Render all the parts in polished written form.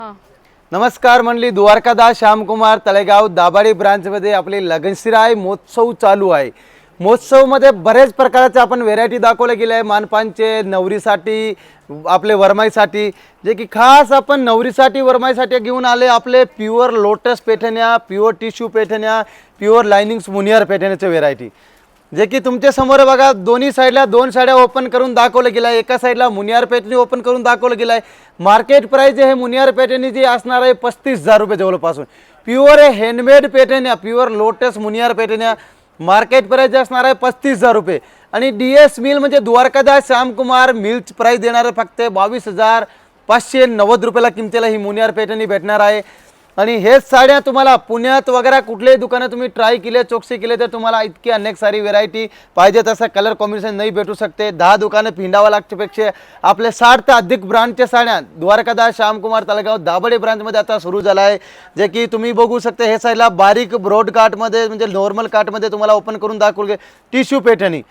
हां. नमस्कार मंडळी, द्वारकादास श्यामकुमार तळेगाव दाभाडे ब्रांचमध्ये आपले लगनशिराय महोत्सव चालू आहे. महोत्सवमध्ये बरेच प्रकारचे आपण व्हेरायटी दाखवले गेले आहे. मानपानचे, नवरीसाठी, आपले वरमाईसाठी, जे की खास आपण नवरीसाठी वरमाईसाठी घेऊन आले आपले प्युअर लोटस पेठण्या, प्युअर टिश्यू पेठण्या, प्युअर लाइनिंग्स मुनियार पेठण्याचे व्हेरायटी, जे की तुमच्या समोर बघा. दोन्ही साईडला दोन साड्या ओपन करून दाखवलं गेलं आहे. एका साईडला मुनियार पेठणी ओपन करून दाखवलं गेलं आहे. मार्केट प्राइस हे मुनियार पेठणीची असणार आहे 35,000 रुपये जवळपासून. प्युअर हँडमेड पेठण्या, प्युअर लोटस मुनियार पेठण्या मार्केट प्राइस असणार आहे 35,000 रुपये. आणि DS मिल म्हणजे द्वारकादास श्यामकुमार मिल्स प्राइस देणार आहे फक्त 22,590 रुपयाला किमतीला ही मुनियार पेठणी भेटणार आहे. आणि हेच साड्या तुम्हाला पुण्यात वगैरे कुठल्याही दुकानात तुम्ही ट्राय केले, चौकशी केले तर तुम्हाला इतकी अनेक सारी व्हेरायटी पाहिजे तसा कलर कॉम्बिनेशन नाही भेटू शकते. 10 दुकानं फिंडावं लागण्यापेक्षा आपले 60 ते अधिक ब्रांचच्या साड्या द्वारकादास श्यामकुमार तळेगाव दाभाडे ब्रांचमध्ये आता सुरू झाला आहे. जे की तुम्ही बघू शकता. हे साईडला बारीक ब्रॉड काटमध्ये म्हणजे नॉर्मल काटमध्ये तुम्हाला ओपन करून दाखवले टिश्यू पेठणी.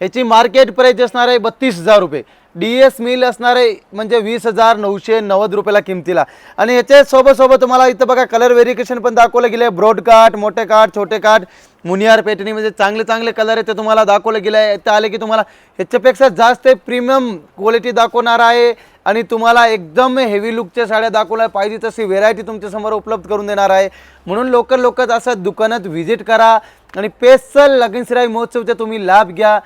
याची मार्केट प्राइस असणार आहे 32,000 रुपये. DS मिल असणार आहे म्हणजे 20,990 रुपयाला किमतीला. आणि याच्या सोबत तुम्हाला इथं बघा कलर व्हेरिएशन पण दाखवलं गेलं आहे. ब्रॉड काट, मोठे काट, छोटे काट, मुनियार पेठणी म्हणजे चांगले कलर आहे ते तुम्हाला दाखवलं गेलं आहे. इथं आले की तुम्हाला ह्याच्यापेक्षा जास्त प्रीमियम क्वालिटी दाखवणार आहे. आणि तुम्हाला एकदम हेवी लुकच्या साड्या दाखवल्या पाहिजे तशी व्हेरायटी तुमच्यासमोर उपलब्ध करून देणार आहे. म्हणून लवकर असं दुकानात व्हिजिट करा आणि स्पेशल लगनशिराई महोत्सवचा तुम्ही लाभ घ्या.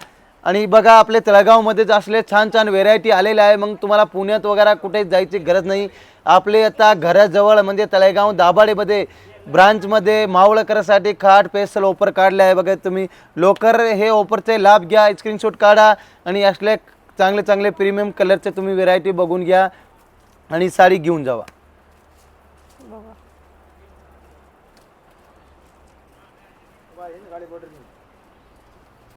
आणि बघा आपले तळेगावमध्येच असले छान वेरायटी आलेले आहे. मग तुम्हाला पुण्यात वगैरे कुठे जायची गरज नाही. आपले आता घराजवळ म्हणजे तळेगाव दाभाडेमध्ये ब्रांचमध्ये मावळकरासाठी खाट स्पेशल ऑफर काढले आहे. बघा तुम्ही लवकर हे ऑफरचे लाभ घ्या, स्क्रीनशॉट काढा आणि असले चांगले प्रीमियम कलरचे तुम्ही व्हेरायटी बघून घ्या आणि साडी घेऊन जावा. बघा.